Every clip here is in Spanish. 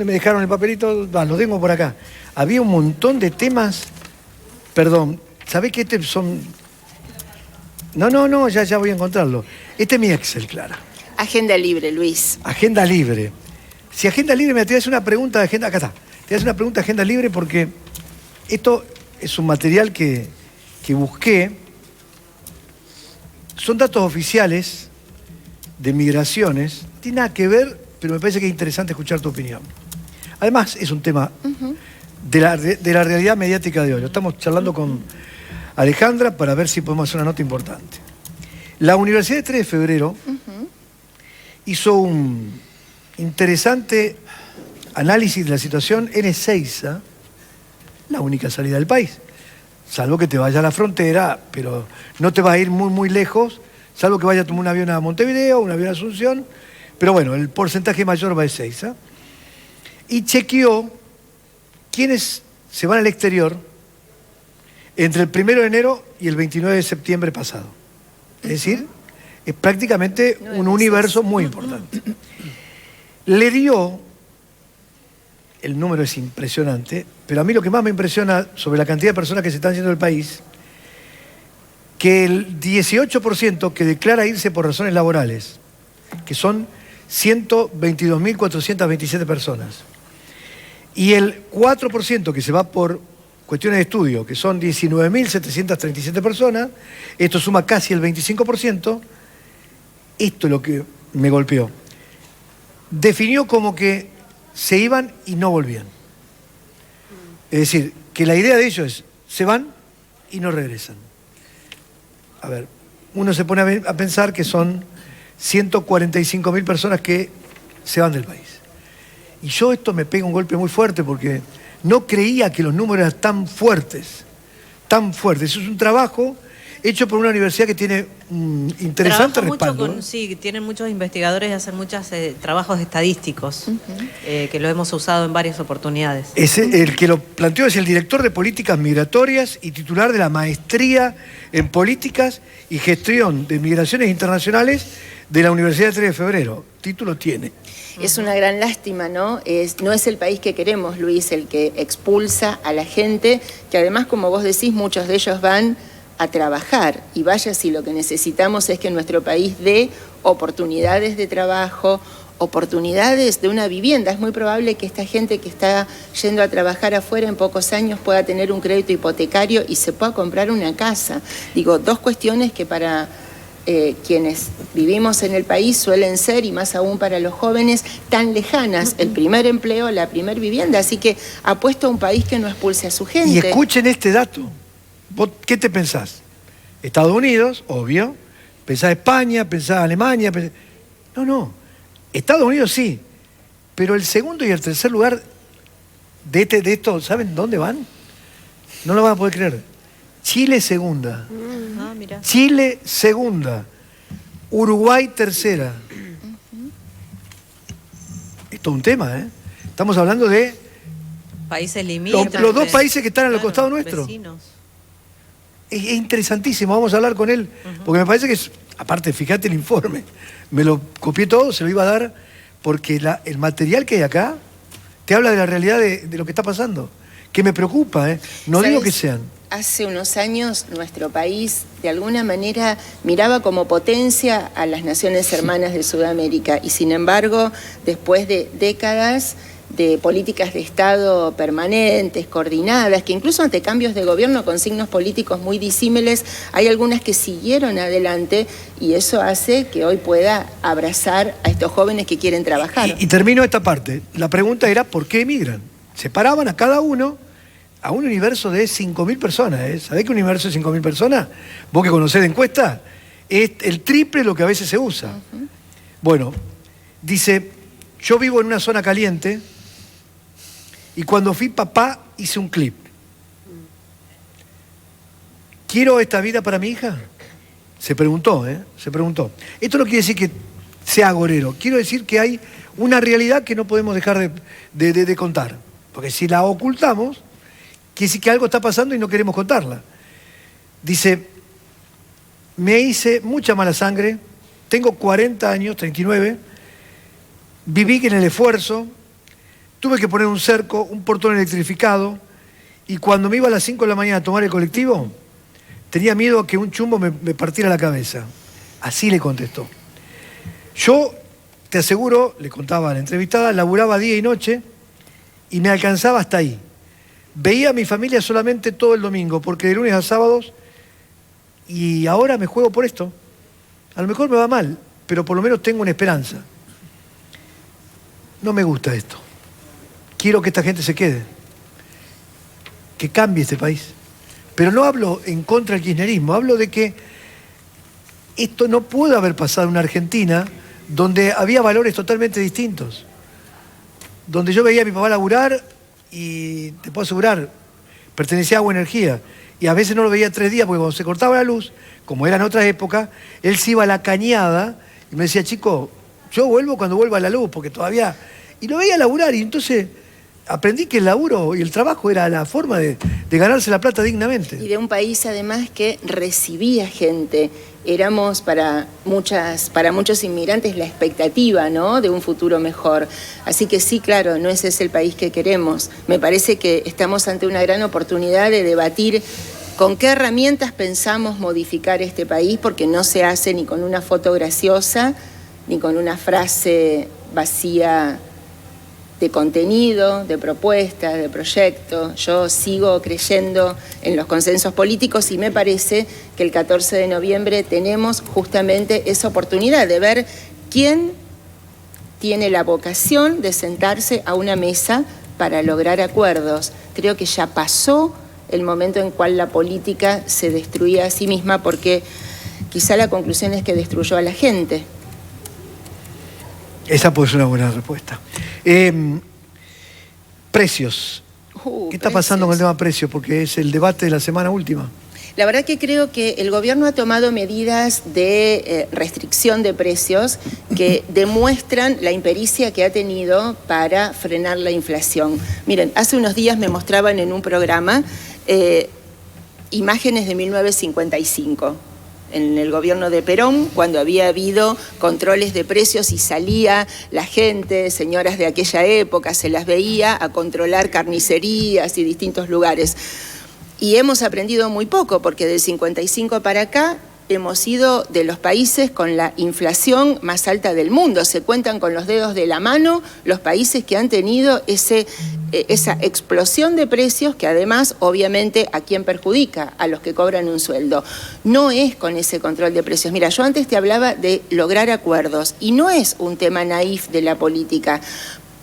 Me dejaron el papelito, lo tengo por acá. Había un montón de temas. Perdón, ¿sabés qué son? No, ya voy a encontrarlo. Este es mi Excel, Clara. Agenda libre, Luis. Agenda libre. Si agenda libre, me te haces una pregunta de agenda. Acá está. Te haces una pregunta de agenda libre porque esto es un material que busqué. Son datos oficiales de migraciones. No tiene nada que ver, pero me parece que es interesante escuchar tu opinión. Además, es un tema de la realidad mediática de hoy. Estamos charlando con Alejandra para ver si podemos hacer una nota importante. La Universidad de 3 de Febrero hizo un interesante análisis de la situación en Ezeiza, la única salida del país. Salvo que te vayas a la frontera, pero no te vas a ir muy lejos, salvo que vayas a tomar un avión a Montevideo, un avión a Asunción. Pero bueno, el porcentaje mayor va a Ezeiza. Y chequeó quiénes se van al exterior entre el 1 de enero y el 29 de septiembre pasado. Es decir, es prácticamente un universo muy importante. Le dio, el número es impresionante, pero a mí lo que más me impresiona sobre la cantidad de personas que se están yendo del país, que el 18% que declara irse por razones laborales, que son 122.427 personas, y el 4% que se va por cuestiones de estudio, que son 19.737 personas, esto suma casi el 25%, esto es lo que me golpeó. Definió como que se iban y no volvían. Es decir, que la idea de ellos es, se van y no regresan. A ver, uno se pone a pensar que son 145.000 personas que se van del país. Y yo esto me pega un golpe muy fuerte porque no creía que los números eran tan fuertes, tan fuertes. Eso es un trabajo hecho por una universidad que tiene un interesante respaldo. Sí, tienen muchos investigadores y hacen muchos trabajos estadísticos, que lo hemos usado en varias oportunidades. El que lo planteó es el director de Políticas Migratorias y titular de la Maestría en Políticas y Gestión de Migraciones Internacionales de la Universidad de 3 de Febrero. Título tiene. Es una gran lástima, ¿no? No es el país que queremos, Luis, el que expulsa a la gente, que además, como vos decís, muchos de ellos van a trabajar. Y vaya si lo que necesitamos es que nuestro país dé oportunidades de trabajo, oportunidades de una vivienda. Es muy probable que esta gente que está yendo a trabajar afuera en pocos años pueda tener un crédito hipotecario y se pueda comprar una casa. Digo, dos cuestiones que para quienes vivimos en el país suelen ser, y más aún para los jóvenes, tan lejanas. El primer empleo, la primer vivienda. Así que apuesto a un país que no expulse a su gente. Y escuchen este dato. ¿Vos qué te pensás? Estados Unidos, obvio. Pensás España, pensás Alemania. No. Estados Unidos sí. Pero el segundo y el tercer lugar de esto, ¿saben dónde van? No lo van a poder creer. Chile segunda. Mira. Chile segunda. Uruguay tercera. Esto es un tema, ¿eh? Estamos hablando de países limítrofes. Los dos países que están a los costados nuestros. Vecinos. Es interesantísimo, vamos a hablar con él, porque me parece que es, aparte, fíjate el informe, me lo copié todo, se lo iba a dar, porque el material que hay acá te habla de la realidad de lo que está pasando, que me preocupa, ¿eh? No digo que sean. Hace unos años nuestro país de alguna manera miraba como potencia a las naciones hermanas de Sudamérica y sin embargo, después de décadas de políticas de Estado permanentes, coordinadas, que incluso ante cambios de gobierno con signos políticos muy disímiles, hay algunas que siguieron adelante y eso hace que hoy pueda abrazar a estos jóvenes que quieren trabajar. Y termino esta parte. La pregunta era ¿por qué emigran? Separaban a cada uno a un universo de 5.000 personas. ¿Sabés que un universo de 5.000 personas? Vos que conocés de encuesta, es el triple lo que a veces se usa. Bueno, dice, yo vivo en una zona caliente y cuando fui papá hice un clip. ¿Quiero esta vida para mi hija? Se preguntó, se preguntó. Esto no quiere decir que sea agorero. Quiero decir que hay una realidad que no podemos dejar de contar. Porque si la ocultamos, quiere decir que algo está pasando y no queremos contarla. Dice, me hice mucha mala sangre, tengo 40 años, 39, viví en el esfuerzo, tuve que poner un cerco, un portón electrificado, y cuando me iba a las 5 de la mañana a tomar el colectivo, tenía miedo a que un chumbo me partiera la cabeza. Así le contestó. Yo, te aseguro, le contaba a la entrevistada, laburaba día y noche y me alcanzaba hasta ahí. Veía a mi familia solamente todo el domingo, porque de lunes a sábados, y ahora me juego por esto. A lo mejor me va mal, pero por lo menos tengo una esperanza. No me gusta esto. Quiero que esta gente se quede, que cambie este país. Pero no hablo en contra del kirchnerismo, hablo de que esto no puede haber pasado en una Argentina donde había valores totalmente distintos. Donde yo veía a mi papá laburar y te puedo asegurar, pertenecía a Agua Energía. Y a veces no lo veía 3 días porque cuando se cortaba la luz, como era en otra época, él se iba a la cañada y me decía, chico, yo vuelvo cuando vuelva la luz, porque todavía... Y lo veía laburar y entonces aprendí que el laburo y el trabajo era la forma de ganarse la plata dignamente. Y de un país además que recibía gente. Éramos para muchos inmigrantes la expectativa, ¿no?, de un futuro mejor. Así que sí, claro, no ese es el país que queremos. Me parece que estamos ante una gran oportunidad de debatir con qué herramientas pensamos modificar este país, porque no se hace ni con una foto graciosa, ni con una frase vacía de contenido, de propuestas, de proyectos. Yo sigo creyendo en los consensos políticos y me parece que el 14 de noviembre tenemos justamente esa oportunidad de ver quién tiene la vocación de sentarse a una mesa para lograr acuerdos. Creo que ya pasó el momento en cual la política se destruía a sí misma, porque quizá la conclusión es que destruyó a la gente. Esa puede ser una buena respuesta. Precios. ¿Qué está pasando con el tema precios? Porque es el debate de la semana última. La verdad que creo que el gobierno ha tomado medidas de restricción de precios que demuestran la impericia que ha tenido para frenar la inflación. Miren, hace unos días me mostraban en un programa imágenes de 1955. En el gobierno de Perón, cuando había habido controles de precios y salía la gente, señoras de aquella época, se las veía a controlar carnicerías y distintos lugares. Y hemos aprendido muy poco, porque del 55 para acá hemos sido de los países con la inflación más alta del mundo. Se cuentan con los dedos de la mano los países que han tenido esa explosión de precios, que además, obviamente, ¿a quién perjudica? A los que cobran un sueldo. No es con ese control de precios. Mira, yo antes te hablaba de lograr acuerdos, y no es un tema naif de la política.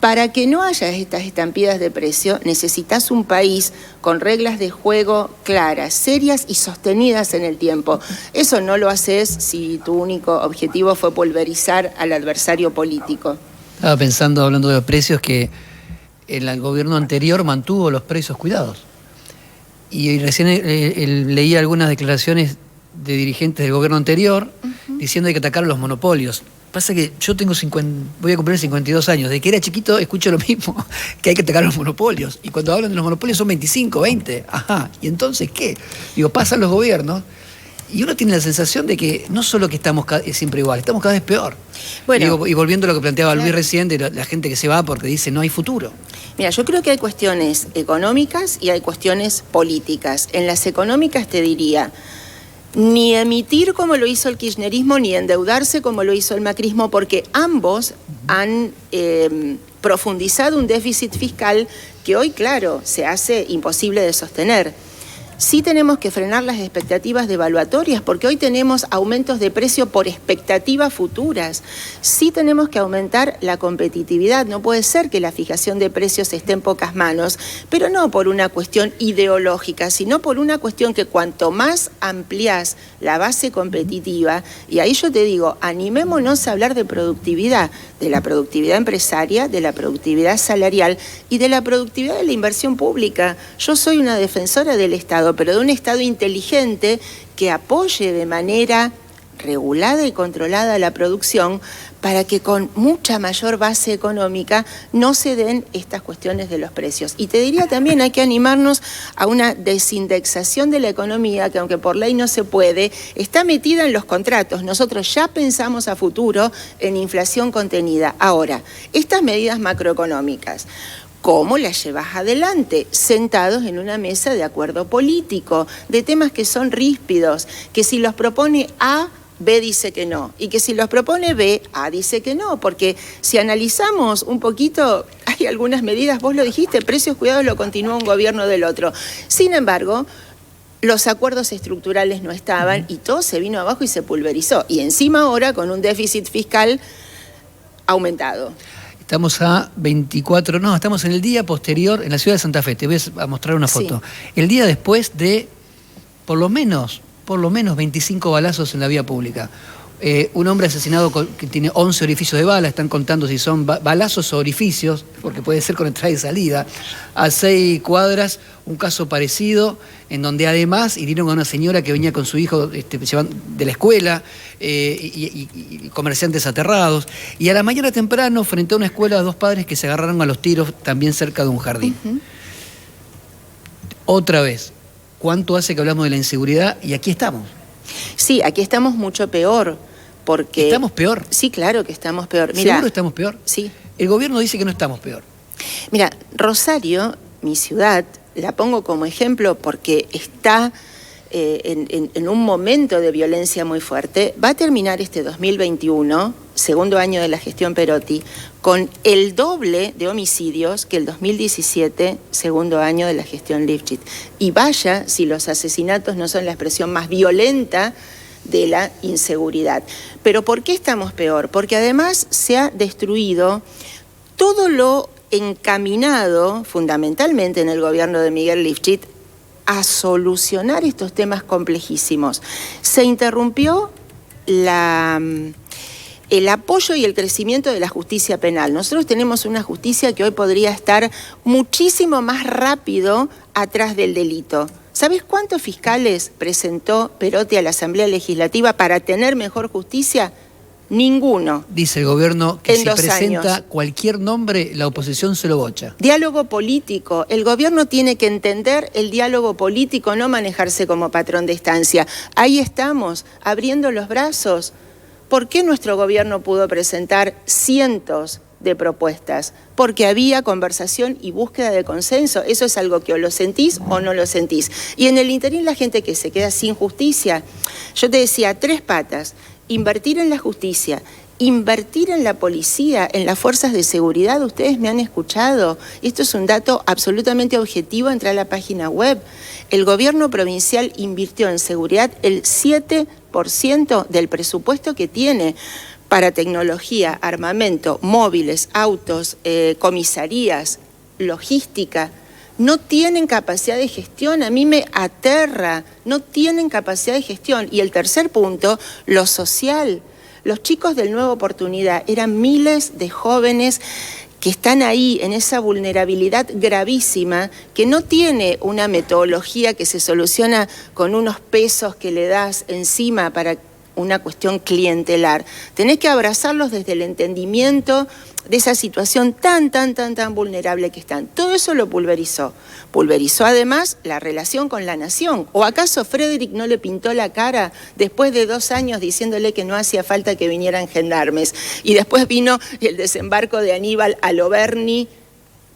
Para que no haya estas estampidas de precio, necesitas un país con reglas de juego claras, serias y sostenidas en el tiempo. Eso no lo haces si tu único objetivo fue pulverizar al adversario político. Estaba pensando, hablando de los precios, que el gobierno anterior mantuvo los precios cuidados. Y recién leí algunas declaraciones de dirigentes del gobierno anterior diciendo que hay que atacar a los monopolios. Pasa que yo voy a cumplir 52 años. Desde que era chiquito escucho lo mismo, que hay que atacar los monopolios. Y cuando hablan de los monopolios son 25, 20. Ajá. ¿Y entonces qué? Digo, pasan los gobiernos y uno tiene la sensación de que no solo que estamos siempre igual, estamos cada vez peor. Bueno, digo, y volviendo a lo que planteaba Luis recién, de la gente que se va porque dice no hay futuro. Mira, yo creo que hay cuestiones económicas y hay cuestiones políticas. En las económicas te diría, ni emitir como lo hizo el kirchnerismo, ni endeudarse como lo hizo el macrismo, porque ambos han profundizado un déficit fiscal que hoy, claro, se hace imposible de sostener. Sí tenemos que frenar las expectativas devaluatorias, porque hoy tenemos aumentos de precio por expectativas futuras. Sí tenemos que aumentar la competitividad. No puede ser que la fijación de precios esté en pocas manos, pero no por una cuestión ideológica, sino por una cuestión que cuanto más ampliás la base competitiva, y ahí yo te digo, animémonos a hablar de productividad, de la productividad empresaria, de la productividad salarial y de la productividad de la inversión pública. Yo soy una defensora del Estado, pero de un Estado inteligente que apoye de manera regulada y controlada la producción, para que con mucha mayor base económica no se den estas cuestiones de los precios. Y te diría también, hay que animarnos a una desindexación de la economía, que aunque por ley no se puede, está metida en los contratos. Nosotros ya pensamos a futuro en inflación contenida. Ahora, estas medidas macroeconómicas, ¿Cómo la llevas adelante? Sentados en una mesa de acuerdo político, de temas que son ríspidos, que si los propone A, B dice que no, y que si los propone B, A dice que no, porque si analizamos un poquito, hay algunas medidas, vos lo dijiste, precios cuidados lo continúa un gobierno del otro. Sin embargo, los acuerdos estructurales no estaban y todo se vino abajo y se pulverizó. Y encima ahora con un déficit fiscal aumentado. Estamos a 24, no, estamos en el día posterior en la ciudad de Santa Fe. Te voy a mostrar una foto. Sí. El día después de por lo menos 25 balazos en la vía pública. Un hombre asesinado que tiene 11 orificios de bala, están contando si son balazos o orificios, porque puede ser con entrada y salida. A 6 cuadras, un caso parecido, en donde además hirieron a una señora que venía con su hijo de la escuela, y comerciantes aterrados. Y a la mañana temprano, frente a una escuela, 2 padres que se agarraron a los tiros también cerca de un jardín. Otra vez, ¿cuánto hace que hablamos de la inseguridad? Y aquí estamos. Sí, aquí estamos mucho peor, porque... ¿Estamos peor? Sí, claro que estamos peor. Mirá, ¿seguro estamos peor? Sí. El gobierno dice que no estamos peor. Mira, Rosario, mi ciudad, la pongo como ejemplo porque está en un momento de violencia muy fuerte. Va a terminar este 2021, segundo año de la gestión Perotti, con el doble de homicidios que el 2017, segundo año de la gestión Lifchit. Y vaya si los asesinatos no son la expresión más violenta de la inseguridad. Pero ¿por qué estamos peor? Porque además se ha destruido todo lo encaminado, fundamentalmente en el gobierno de Miguel Lifchit, a solucionar estos temas complejísimos. Se interrumpió el apoyo y el crecimiento de la justicia penal. Nosotros tenemos una justicia que hoy podría estar muchísimo más rápido atrás del delito. ¿Sabes cuántos fiscales presentó Perotti a la Asamblea Legislativa para tener mejor justicia? Ninguno. Dice el gobierno que si presenta cualquier nombre, la oposición se lo bocha. Diálogo político. El gobierno tiene que entender el diálogo político, no manejarse como patrón de estancia. Ahí estamos, abriendo los brazos. ¿Por qué nuestro gobierno pudo presentar cientos de propuestas? Porque había conversación y búsqueda de consenso. Eso es algo que o lo sentís o no lo sentís. Y en el interín la gente que se queda sin justicia, yo te decía, 3 patas. Invertir en la justicia, invertir en la policía, en las fuerzas de seguridad. Ustedes me han escuchado. Esto es un dato absolutamente objetivo. Entra a la página web. El gobierno provincial invirtió en seguridad el 7% del presupuesto que tiene para tecnología, armamento, móviles, autos, comisarías, logística. No tienen capacidad de gestión, a mí me aterra, no tienen capacidad de gestión. Y el tercer punto, lo social. Los chicos del Nueva Oportunidad eran miles de jóvenes que están ahí en esa vulnerabilidad gravísima, que no tiene una metodología que se soluciona con unos pesos que le das encima para una cuestión clientelar. Tenés que abrazarlos desde el entendimiento de esa situación tan vulnerable que están. Todo eso lo pulverizó. Pulverizó además la relación con la nación. ¿O acaso Frederick no le pintó la cara después de 2 años diciéndole que no hacía falta que vinieran gendarmes? Y después vino el desembarco de Aníbal a Lo Berni,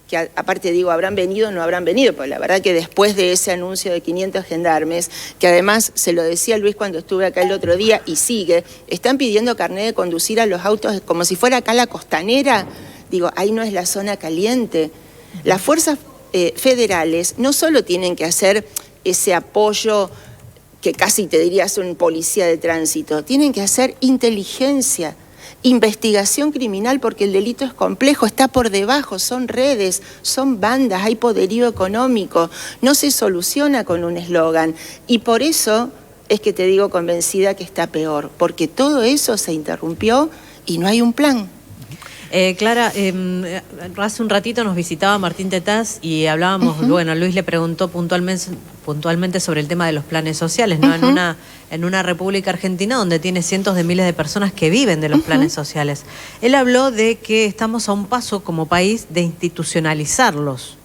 que aparte digo, ¿habrán venido o no habrán venido? Pues la verdad que después de ese anuncio de 500 gendarmes, que además se lo decía Luis cuando estuve acá el otro día y sigue, están pidiendo carnet de conducir a los autos como si fuera acá la Costanera. Digo, ahí no es la zona caliente. Las fuerzas federales no solo tienen que hacer ese apoyo que casi te diría es un policía de tránsito, tienen que hacer inteligencia, investigación criminal, porque el delito es complejo, está por debajo, son redes, son bandas, hay poderío económico, no se soluciona con un eslogan. Y por eso es que te digo convencida que está peor, porque todo eso se interrumpió y no hay un plan. Clara, hace un ratito nos visitaba Martín Tetaz y hablábamos, bueno, Luis le preguntó puntualmente sobre el tema de los planes sociales, ¿no? En una República Argentina donde tiene cientos de miles de personas que viven de los planes sociales. Él habló de que estamos a un paso como país de institucionalizarlos.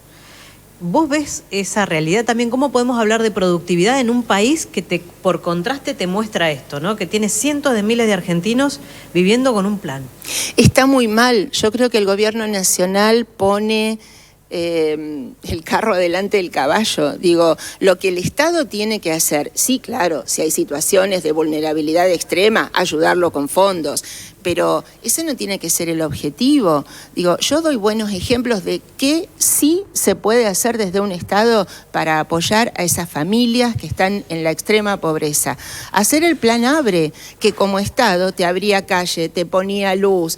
¿Vos ves esa realidad también? ¿Cómo podemos hablar de productividad en un país que por contraste te muestra esto, ¿no? Que tiene cientos de miles de argentinos viviendo con un plan? Está muy mal. Yo creo que el gobierno nacional pone el carro adelante del caballo. Digo, lo que el Estado tiene que hacer, sí, claro, si hay situaciones de vulnerabilidad extrema, ayudarlo con fondos, pero ese no tiene que ser el objetivo. Digo, yo doy buenos ejemplos de qué sí se puede hacer desde un Estado para apoyar a esas familias que están en la extrema pobreza. Hacer el plan ABRE, que como Estado te abría calle, te ponía luz,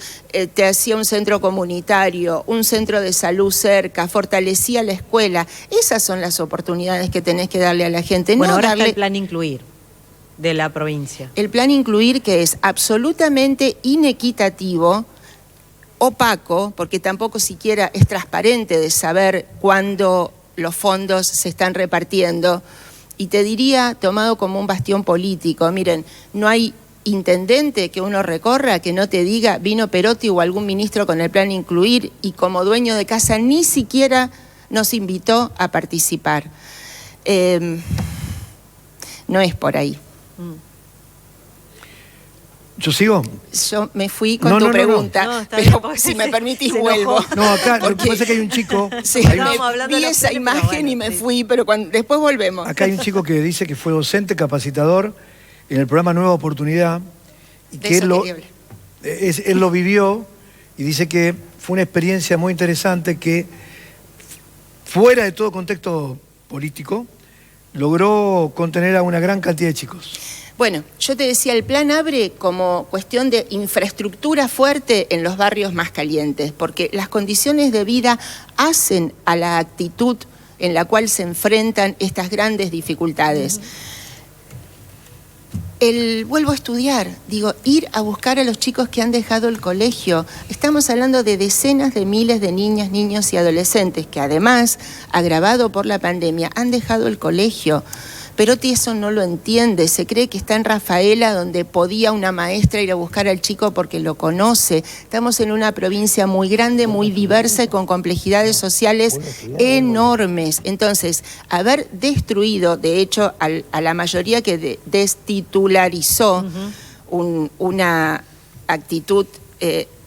te hacía un centro comunitario, un centro de salud cerca, fortalecía la escuela. Esas son las oportunidades que tenés que darle a la gente. Bueno, no ahora darle... está el plan Incluir de la provincia. El plan Incluir, que es absolutamente inequitativo, opaco, porque tampoco siquiera es transparente de saber cuándo los fondos se están repartiendo, y te diría, tomado como un bastión político, miren, no hay intendente que uno recorra que no te diga vino Perotti o algún ministro con el plan Incluir, y como dueño de casa ni siquiera nos invitó a participar. No es por ahí. ¿Yo sigo? Yo me fui con tu pregunta, no, está pero bien, si me permitís se vuelvo. enojó. No, acá lo que pasa es que hay un chico... Sí, Estábamos hablando vi de los esa planes, pero imagen bueno, y me sí. fui, pero después volvemos. Acá hay un chico que dice que fue docente, capacitador en el programa Nueva Oportunidad, y De que eso él quería hablar. él lo vivió, y dice que fue una experiencia muy interesante que, fuera de todo contexto político, logró contener a una gran cantidad de chicos. Bueno, yo te decía, el plan ABRE como cuestión de infraestructura fuerte en los barrios más calientes, porque las condiciones de vida hacen a la actitud en la cual se enfrentan estas grandes dificultades. Vuelvo a estudiar, digo, ir a buscar a los chicos que han dejado el colegio. Estamos hablando de decenas de miles de niñas, niños y adolescentes que además, agravado por la pandemia, han dejado el colegio. Perotti eso no lo entiende, se cree que está en Rafaela donde podía una maestra ir a buscar al chico porque lo conoce. Estamos en una provincia muy grande, muy diversa y con complejidades sociales enormes. Entonces, haber destruido, de hecho, a la mayoría que destitularizó una actitud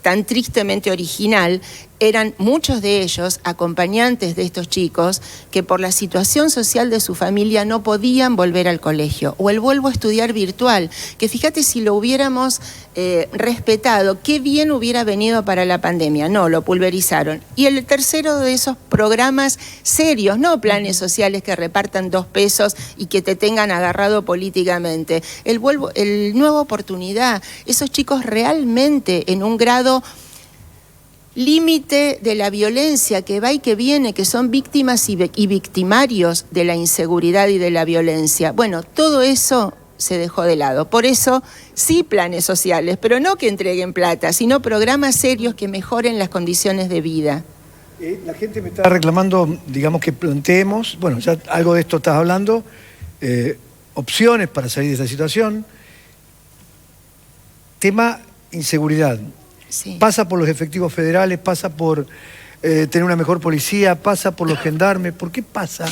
tan tristemente original, eran muchos de ellos acompañantes de estos chicos que por la situación social de su familia no podían volver al colegio. O el vuelvo a estudiar virtual, que fíjate si lo hubiéramos respetado, qué bien hubiera venido para la pandemia. No, lo pulverizaron. Y el tercero de esos programas serios, no planes sociales que repartan 2 pesos y que te tengan agarrado políticamente. El Nueva Oportunidad, esos chicos realmente en un grado límite de la violencia que va y que viene, que son víctimas y victimarios de la inseguridad y de la violencia. Bueno, todo eso se dejó de lado. Por eso, sí planes sociales, pero no que entreguen plata, sino programas serios que mejoren las condiciones de vida. La gente me está reclamando, digamos, que planteemos, bueno, ya algo de esto estás hablando, opciones para salir de esta situación. Tema inseguridad. Sí. Pasa por los efectivos federales, pasa por tener una mejor policía, pasa por los gendarmes. ¿Por qué pasa,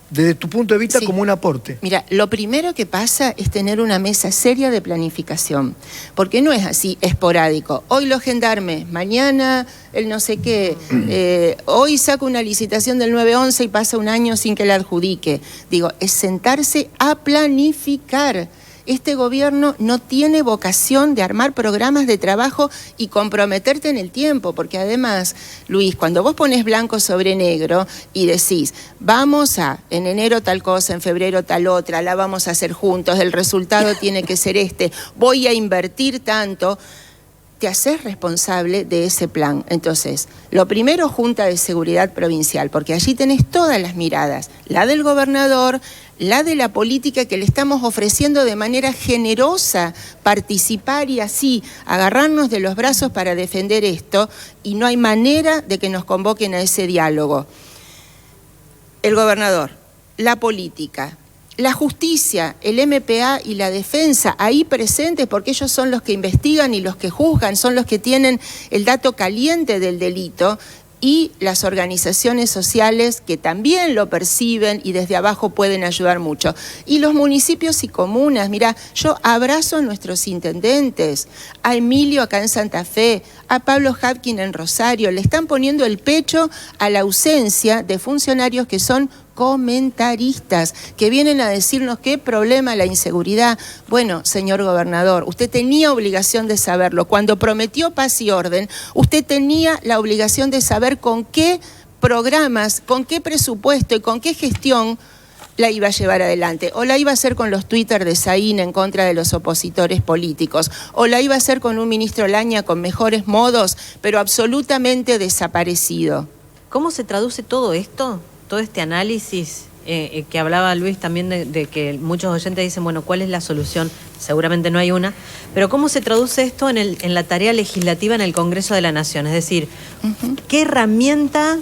desde tu punto de vista, Sí. como un aporte? Mira, lo primero que pasa es tener una mesa seria de planificación, porque no es así esporádico. Hoy los gendarmes, mañana el no sé qué, hoy saco una licitación del 911 y pasa un año sin que la adjudique. Digo, es sentarse a planificar. Este gobierno no tiene vocación de armar programas de trabajo y comprometerte en el tiempo, porque además, Luis, cuando vos pones blanco sobre negro y decís, vamos a, en enero tal cosa, en febrero tal otra, la vamos a hacer juntos, el resultado tiene que ser este, voy a invertir tanto, te haces responsable de ese plan. Entonces, lo primero, Junta de Seguridad Provincial, porque allí tenés todas las miradas, la del gobernador, la de la política que le estamos ofreciendo de manera generosa, participar y así agarrarnos de los brazos para defender esto, y no hay manera de que nos convoquen a ese diálogo. El gobernador, la política, la justicia, el MPA y la defensa ahí presentes, porque ellos son los que investigan y los que juzgan, son los que tienen el dato caliente del delito, y las organizaciones sociales que también lo perciben y desde abajo pueden ayudar mucho. Y los municipios y comunas, mira, yo abrazo a nuestros intendentes, a Emilio acá en Santa Fe, a Pablo Hapkin en Rosario, le están poniendo el pecho a la ausencia de funcionarios que son comentaristas, que vienen a decirnos qué problema la inseguridad. Bueno, señor gobernador, usted tenía obligación de saberlo. Cuando prometió paz y orden, usted tenía la obligación de saber con qué programas, con qué presupuesto y con qué gestión la iba a llevar adelante. O la iba a hacer con los Twitter de Saín en contra de los opositores políticos, o la iba a hacer con un ministro Laña con mejores modos, pero absolutamente desaparecido. ¿Cómo se traduce todo esto? Todo este análisis que hablaba Luis también de que muchos oyentes dicen, bueno, ¿cuál es la solución? Seguramente no hay una, pero ¿cómo se traduce esto en la tarea legislativa en el Congreso de la Nación? Es decir, ¿qué herramienta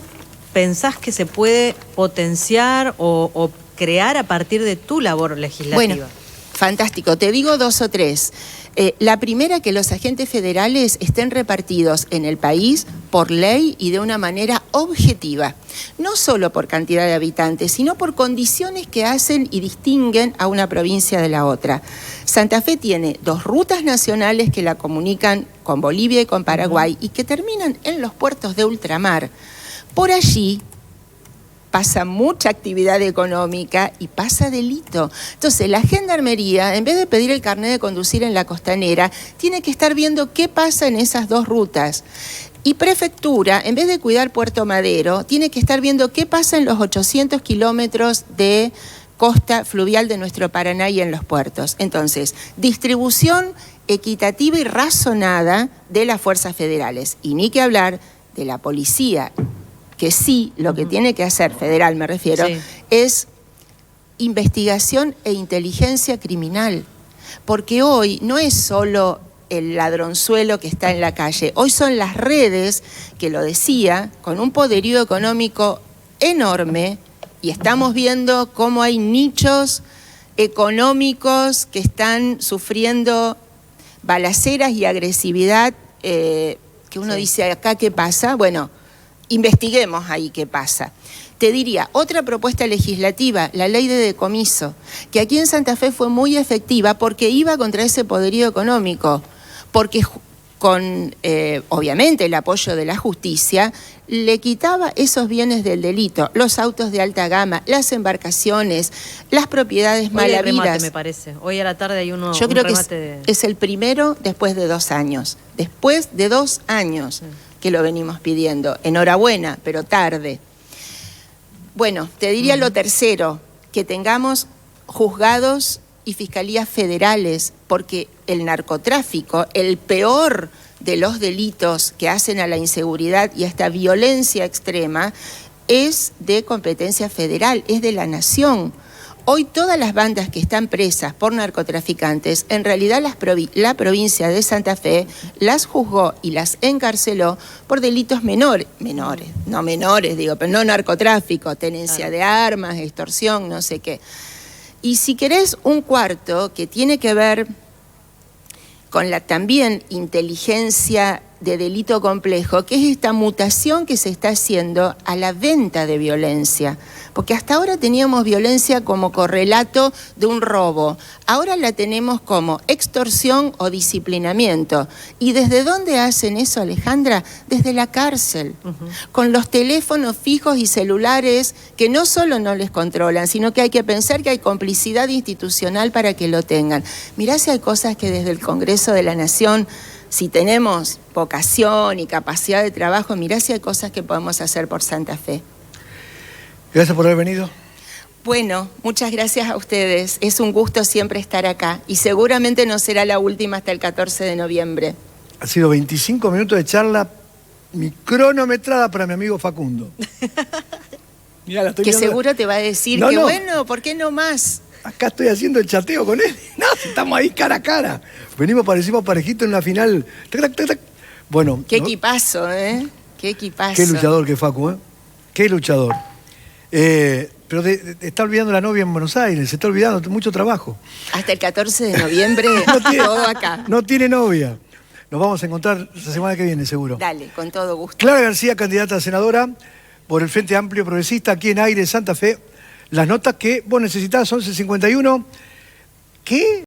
pensás que se puede potenciar o crear a partir de tu labor legislativa? Bueno, fantástico. Te digo 2 o 3. La primera, que los agentes federales estén repartidos en el país por ley y de una manera objetiva. No solo por cantidad de habitantes, sino por condiciones que hacen y distinguen a una provincia de la otra. Santa Fe tiene 2 rutas nacionales que la comunican con Bolivia y con Paraguay y que terminan en los puertos de ultramar. Por allí pasa mucha actividad económica y pasa delito. Entonces, la Gendarmería, en vez de pedir el carnet de conducir en la costanera, tiene que estar viendo qué pasa en esas 2 rutas. Y Prefectura, en vez de cuidar Puerto Madero, tiene que estar viendo qué pasa en los 800 kilómetros de costa fluvial de nuestro Paraná y en los puertos. Entonces, distribución equitativa y razonada de las fuerzas federales. Y ni que hablar de la policía, que sí, lo que tiene que hacer, federal me refiero, sí, es investigación e inteligencia criminal. Porque hoy no es solo el ladronzuelo que está en la calle, hoy son las redes, que lo decía, con un poderío económico enorme, y estamos viendo cómo hay nichos económicos que están sufriendo balaceras y agresividad, que uno dice, ¿acá qué pasa? Bueno, investiguemos ahí qué pasa. Te diría, otra propuesta legislativa, la ley de decomiso, que aquí en Santa Fe fue muy efectiva porque iba contra ese poderío económico, porque con, obviamente, el apoyo de la justicia, le quitaba esos bienes del delito, los autos de alta gama, las embarcaciones, las propiedades malavidas. Hoy hay remate, me parece. Hoy a la tarde hay uno. Yo creo que es el primero después de 2 años. Después de 2 años. Sí. Que lo venimos pidiendo. Enhorabuena, pero tarde. Bueno, te diría lo tercero, que tengamos juzgados y fiscalías federales, porque el narcotráfico, el peor de los delitos que hacen a la inseguridad y a esta violencia extrema, es de competencia federal, es de la nación. Hoy todas las bandas que están presas por narcotraficantes, en realidad la provincia de Santa Fe las juzgó y las encarceló por delitos menores, pero no narcotráfico, tenencia de armas, extorsión, no sé qué. Y si querés un cuarto que tiene que ver con la también inteligencia de delito complejo, que es esta mutación que se está haciendo a la venta de violencia. Porque hasta ahora teníamos violencia como correlato de un robo, ahora la tenemos como extorsión o disciplinamiento. ¿Y desde dónde hacen eso, Alejandra? Desde la cárcel, con los teléfonos fijos y celulares que no solo no les controlan, sino que hay que pensar que hay complicidad institucional para que lo tengan. Mirá si hay cosas que desde el Congreso de la Nación, si tenemos vocación y capacidad de trabajo, mirá si hay cosas que podemos hacer por Santa Fe. Gracias por haber venido. Bueno, muchas gracias a ustedes. Es un gusto siempre estar acá y seguramente no será la última hasta el 14 de noviembre. Ha sido 25 minutos de charla cronometrada para mi amigo Facundo. Mirá, la estoy que mirando. Seguro te va a decir que bueno, ¿por qué no más? Acá estoy haciendo el chateo con él. No, estamos ahí cara a cara. Parecimos parejitos en la final. Bueno. Qué equipazo, ¿eh? Qué equipazo. Qué luchador que Facu, ¿eh? Qué luchador. Pero está olvidando la novia en Buenos Aires, se está olvidando, mucho trabajo. Hasta el 14 de noviembre, todo acá. No tiene novia. Nos vamos a encontrar la semana que viene, seguro. Dale, con todo gusto. Clara García, candidata a senadora por el Frente Amplio Progresista, aquí en Aire, Santa Fe. Las notas que vos necesitás, 11:51. ¿Qué?